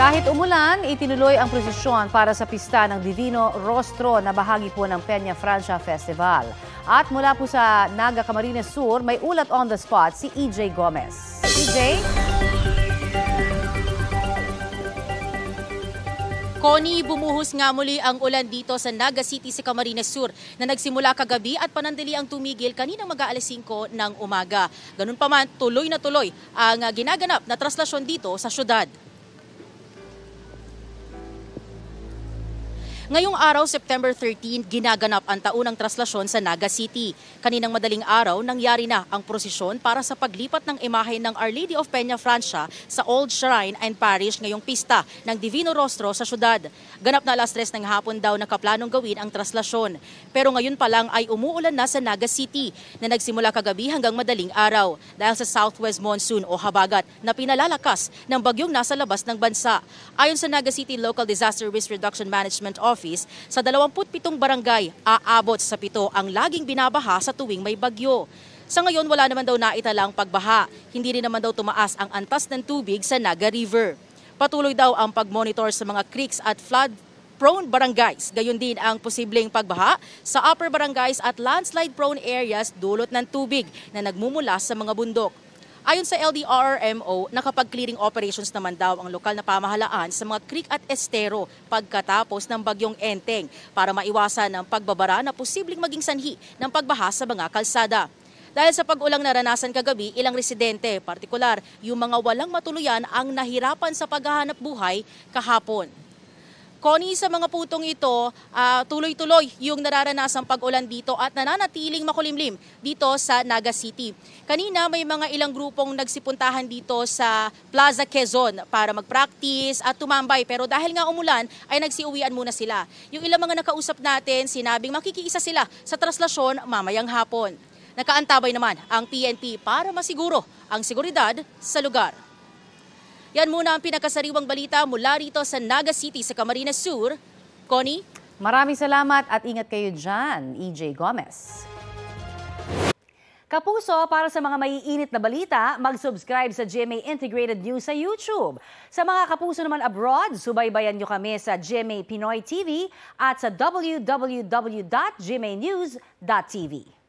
Kahit umulan, itinuloy ang prosesyon para sa pista ng Divino Rostro na bahagi po ng Peña Francia Festival. At mula po sa Naga, Camarines Sur, may ulat on the spot si EJ Gomez. EJ? Connie, bumuhos nga muli ang ulan dito sa Naga City sa Camarines Sur na nagsimula kagabi at panandali ang tumigil kaninang mag-aalas 5 ng umaga. Ganun pa man, tuloy na tuloy ang ginaganap na traslasyon dito sa syudad. Ngayong araw, September 13, ginaganap ang taunang traslasyon sa Naga City. Kaninang madaling araw, nangyari na ang prosesyon para sa paglipat ng imahe ng Our Lady of Peña Francia sa Old Shrine and Parish ngayong pista ng Divino Rostro sa syudad. Ganap na alas 3 ng hapon daw nakaplanong gawin ang traslasyon. Pero ngayon pa lang ay umuulan na sa Naga City na nagsimula kagabi hanggang madaling araw dahil sa southwest monsoon o habagat na pinalalakas ng bagyong nasa labas ng bansa. Ayon sa Naga City Local Disaster Risk Reduction Management Office, sa 27 barangay, aabot sa 7 ang laging binabaha sa tuwing may bagyo. Sa ngayon, wala naman daw naitalang pagbaha. Hindi rin naman daw tumaas ang antas ng tubig sa Naga River. Patuloy daw ang pag-monitor sa mga creeks at flood-prone barangays. Gayon din ang posibleng pagbaha sa upper barangays at landslide-prone areas dulot ng tubig na nagmumula sa mga bundok. Ayon sa LDRRMO, nakapag-clearing operations naman daw ang lokal na pamahalaan sa mga creek at estero pagkatapos ng bagyong Enteng para maiwasan ang pagbabara na posibleng maging sanhi ng pagbaha sa mga kalsada. Dahil sa pag-ulang naranasan kagabi, ilang residente, partikular yung mga walang matuluyan ang nahirapan sa paghahanap buhay kahapon. Connie, sa mga putong ito, tuloy-tuloy yung nararanasang pag-ulan dito at nananatiling makulimlim dito sa Naga City. Kanina may mga ilang grupong nagsipuntahan dito sa Plaza Quezon para mag-practice at tumambay. Pero dahil nga umulan, ay nagsiuwian muna sila. Yung ilang mga nakausap natin, sinabing makikiisa sila sa traslasyon mamayang hapon. Nakaantabay naman ang PNP para masiguro ang seguridad sa lugar. Yan muna ang pinakasariwang balita mula rito sa Naga City sa Camarines Sur. Connie? Maraming salamat at ingat kayo dyan, EJ Gomez. Kapuso, para sa mga maiinit na balita, mag-subscribe sa GMA Integrated News sa YouTube. Sa mga kapuso naman abroad, subaybayan nyo kami sa GMA Pinoy TV at sa www.gmanews.tv.